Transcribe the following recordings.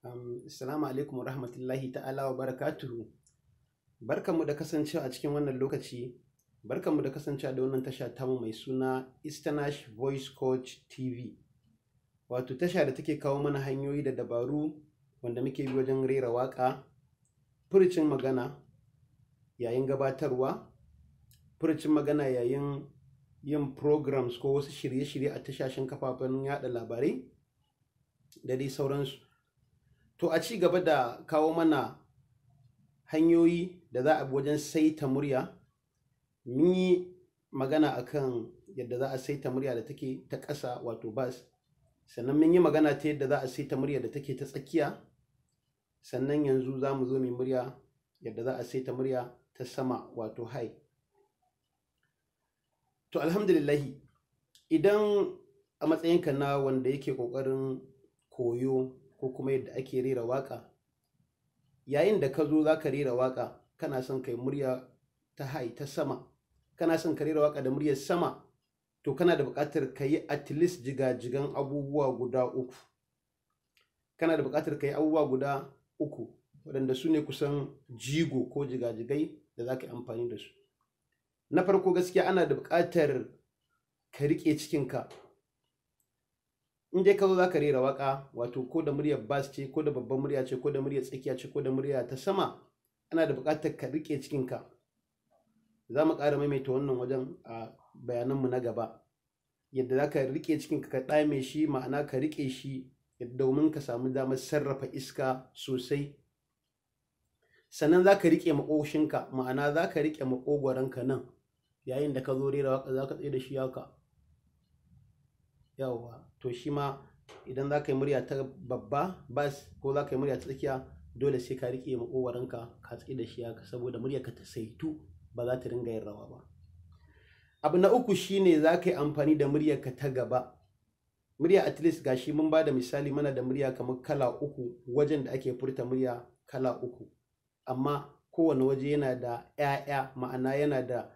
Assalamu alaikum wa rahmatullahi ta'ala wa barakatuhu. Barkanmu da kasancewa a cikin wannan lokaci, barkanmu da kasancewa da wannan tasha tamu mai suna Easternash Voice Coach TV. Wato tasha da take kawo mana hanyoyi da dabaru wanda muke bi wajen rera waƙa, furucin magana yayin gabatarwa, furucin magana yayin yin programs ko wasu shirye-shirye a tashashen kafafen yada labarai da dai sauransu. To a ci gaba da kawo mana hanyoyi da za a bi wajen saita murya, mun yi magana akan yadda za a saita murya da take ta ƙasa wato bass, sannan mun yi magana ta yadda za a saita murya da take ta tsakiya, sannan yanzu za mu zo mai murya yadda za a saita murya ta sama wato high. To alhamdulillahi, idan a matsayinka na wanda yake ƙoƙarin koyo ko kuma yadda ake rera waƙa, yayin da ka zo za ka rera waƙa kana son kai murya ta high ta sama, kana son ka rera waƙa da muryar sama, to kana da buƙatar ka yi at least jigajigan abubuwa guda uku. Kana da buƙatar ka yi abubuwa guda uku waɗanda su ne kusan jigo ko jigajigai da za ka yi amfani da su. Na farko gaskiya ana da buƙatar ka riƙe cikinka. In dai ka zo za ka rera waƙa, wato ko da muryar bass ce, ko da babban murya ce, ko da muryar tsakiya ce, ko da murya ta sama, ana da buƙatar ka riƙe cikinka. Za mu ƙara maimaita wannan wajen a bayananmu na gaba, yadda za ka riƙe cikinka ka ɗame shi, ma'ana ka riƙe shi domin ka samu damar sarrafa iska sosai. Sannan za ka riƙe maƙoshinka, ma'ana za ka riƙe maƙogwaronka nan yayin da ka zo rera waƙa, za ka tsaye da shi haka. Yawwa, to shi ma idan za ka yi murya ta babba bass ko za ka yi murya ta tsakiya, dole sai ka riƙe maƙogwaronka ka tsaye da shi haka saboda muryarka ta saitu, ba za ta ringa yin rawa ba. Abu na uku shine za ka yi amfani da muryarka ta gaba. Murya at least gashi mun ba da misali, mana da murya kamar kala uku, wajen da ake furta murya kala uku, amma kowane waje yana da 'ya'ya, ma'ana yana da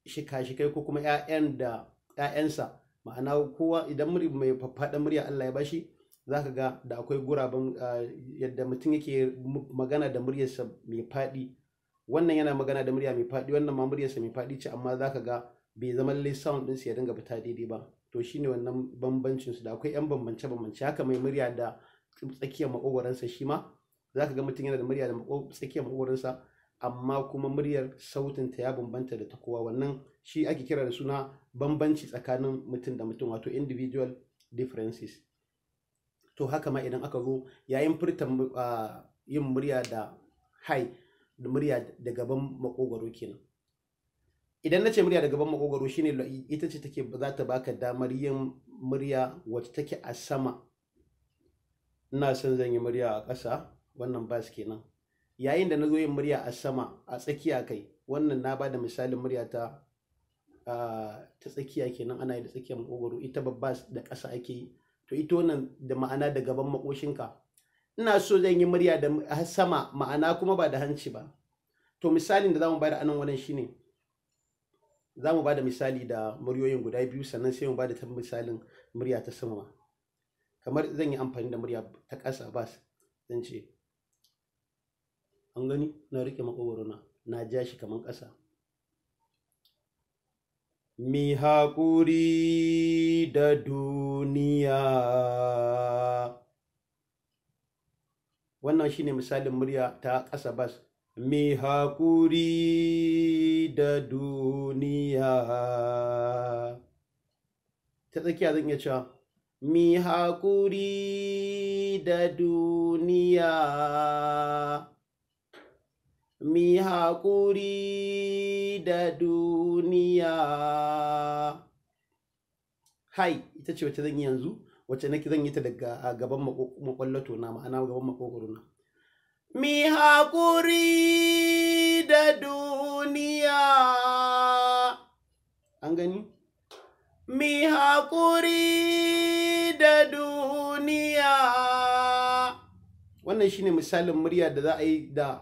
shika-shikai ko kuma 'ya'yansa. Ma'ana kowa idan mai faffaɗan murya Allah ya bashi, za ka ga da akwai guraben yadda mutum yake magana da muryarsa mai faɗi. Wannan yana magana da murya mai faɗi, wannan ma muryarsa mai faɗi ce, amma za ka ga bai zama lallai sound ɗinsa ya dinga fita daidai ba. To shine wannan bambancin su, da akwai 'yan bambance-bambance. Haka mai murya da tsakiyar maƙogwaronsa, shi ma za ka ga mutum yana da murya da tsakiyar maƙogwaronsa, amma kuma muryar sautinta ya bambanta da ta kowa. Wannan shi ake kira da suna bambanci tsakanin mutum da mutum, wato individual differences. To haka ma idan aka zo yayin furta yin murya da high, da murya da gaban maƙogwaro kenan. Idan na ce murya da gaban maƙogwaro, shine ita ce take za ta baka damar yin murya wacce take a sama. Ina son zan yi murya a ƙasa, wannan bass kenan. Yayin da na zo yin murya a sama, a tsakiya kai, wannan na ba da misalin murya ta tsakiya kenan, ana yi da tsakiyar maƙogwaro. Ita babba da ƙasa ake yi. To ita wannan da ma'ana da gaban maƙoshinka. Ina so zan yi murya da sama, ma'ana kuma ba da hanci ba. To misalin da za mu ba da anan wannan shine, za mu ba da misali da muryoyin guda biyu, sannan sai mu ba da ta misalin murya ta sama. Kamar zan yi amfani da murya ta ƙasa bass, zan ce, an gani na riƙe maƙogwaro na ja shi kamar ƙasa. Mi haƙuri da duniya. Wannan shine misalin murya ta ƙasa bass. Mi haƙuri da duniya. Ta tsakiya zan iya cewa, mi haƙuri da duniya. Mi haƙuri da duniya. Hai, ita ce wacce zan yi yanzu, wacce zan yi ta daga gaban makwallato na, ma'ana gaban makogwaro na. Mi haƙuri da duniya. An gani? Mi haƙuri da duniya. Wannan shine misalin murya da za a yi da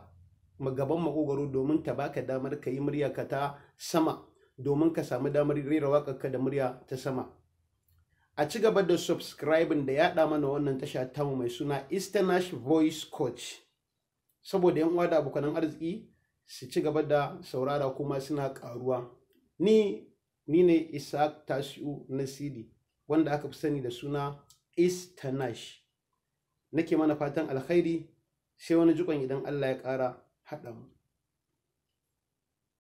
gaban makogwaro domin ta baka damar ka yi murya ka ta sama, domin ka samu damar rera waƙarka da murya ta sama. a ci gaba da subscribing da yaɗa mana wannan tasha tamu mai suna Easternash Voice Coach, saboda yan uwa da abokan arziki su ci gaba da saurara kuma suna ƙaruwa. Ni ne Isaac Tasiu Nasidi, wanda aka fi sani da suna Easternash. Nake mana fatan alkhairi, sai wani jikon idan Allah ya ƙara haɗa mu.